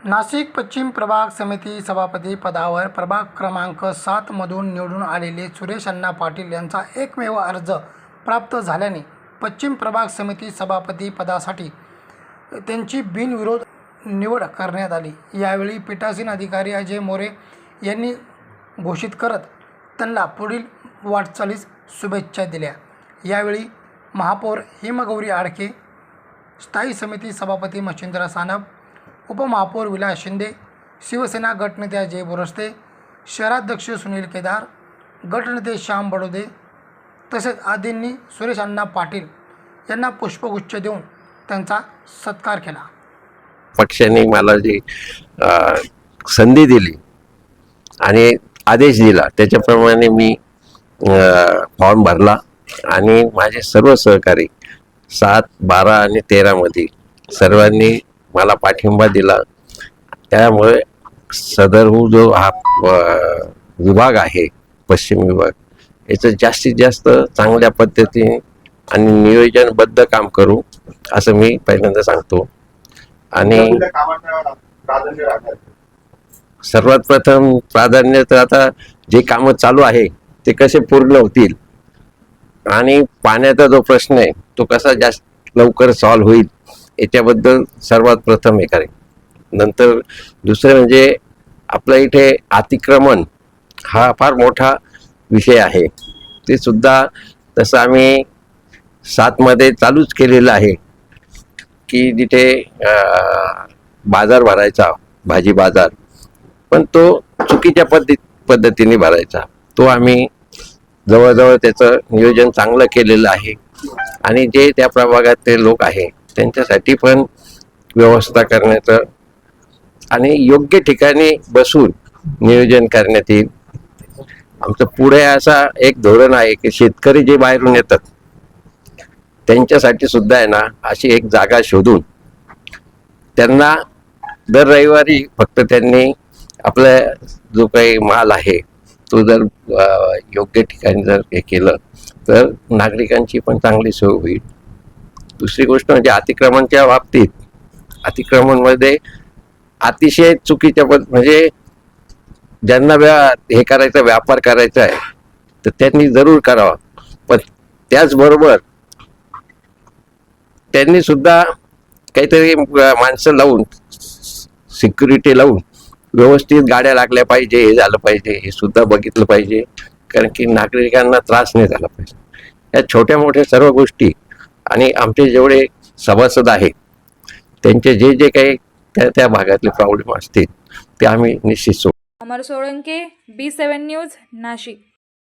नाशिक पश्चिम प्रभाग समिती सभापती पदावर प्रभाग क्रमांक 7 मधून निवडून आलेले सुरेश अण्णा पाटील यांचा एकमेव अर्ज प्राप्त झाल्याने पश्चिम प्रभाग समिती सभापती पदासाठी त्यांची बिनविरोध निवड करण्यात आली। यावेळी पीठासीन अधिकारी अजय मोरे यांनी घोषित करत त्यांना पुढील वाटचालीस शुभेच्छा दिल्या। यावेळी महापौर हिमगौरी आडके, स्थायी समिती सभापती मच्छिंद्र सानप, उपमहापौर विलास शिंदे, शिवसेना गटनेते अजय बोरस्ते, शहराध्यक्ष सुनील केदार, गटनेते श्याम बडोदे तसेच आदींनी सुरेश अण्णा पाटील यांना पुष्पगुच्छ देऊन त्यांचा सत्कार केला। पक्षाने मला जी संधी दिली आणि आदेश दिला त्याच्याप्रमाणे मी फॉर्म भरला आणि माझे सर्व सहकारी 7, 12 आणि 13 मध्ये सर्वांनी मला पाठिंबा दिला। त्यामुळे सदरहू जो हा विभाग आहे पश्चिम विभाग याचं जास्तीत जास्त चांगल्या पद्धतीने आणि नियोजनबद्ध काम करू असं मी पहिल्यांदा सांगतो। आणि सर्वात प्रथम प्राधान्य तर आता जे कामं चालू आहे ते कसे पूर्ण होतील आणि पाण्याचा जो प्रश्न आहे तो कसा जास्त लवकर सॉल्व्ह होईल याच्याबद्दल सर्वात प्रथम हे करेन। नंतर दुसरं म्हणजे आपल्या इथे अतिक्रमण हा फार मोठा विषय आहे, ते सुद्धा तसं आम्ही 7 मध्ये चालूच केलेलं आहे की जिथे बाजार भरायचा, भाजी बाजार, पण तो चुकीच्या पद्धतीने भरायचा, तो आम्ही जवळजवळ त्याचं नियोजन चांगलं केलेलं आहे। आणि जे त्या प्रभागातले लोक आहे त्यांच्यासाठी पण व्यवस्था करण्याचं आणि योग्य ठिकाणी बसून नियोजन करण्यात येईल। आमचं पुढे असा एक धोरण आहे की शेतकरी जे बाहेरून येतात त्यांच्यासाठी सुद्धा आहे ना अशी एक जागा शोधून त्यांना दर रविवारी फक्त त्यांनी आपला जो काही माल आहे तो जर योग्य ठिकाणी जर हे केलं तर नागरिकांची पण चांगली सोय होईल। दुसरी गोष्ट म्हणजे अतिक्रमणच्या बाबतीत, अतिक्रमणमध्ये अतिशय चुकीच्या म्हणजे ज्यांना हे करायचं, व्यापार करायचा आहे तर त्यांनी जरूर करावा, पण त्याचबरोबर त्यांनी सुद्धा काहीतरी माणसं लावून, सिक्युरिटी लावून व्यवस्थित गाड्या लागल्या पाहिजे, हे झालं पाहिजे, हे सुद्धा बघितलं पाहिजे, कारण की नागरिकांना त्रास नाही झाला पाहिजे। या छोट्या मोठ्या सर्व गोष्टी आणि आमचे जेवढे सभासद आहेत त्यांचे जे जे काही त्या भागातले प्रॉब्लेम असतील ते आम्ही निश्चित सोडवू। अमर सोळंके, B7 न्यूज, नाशिक।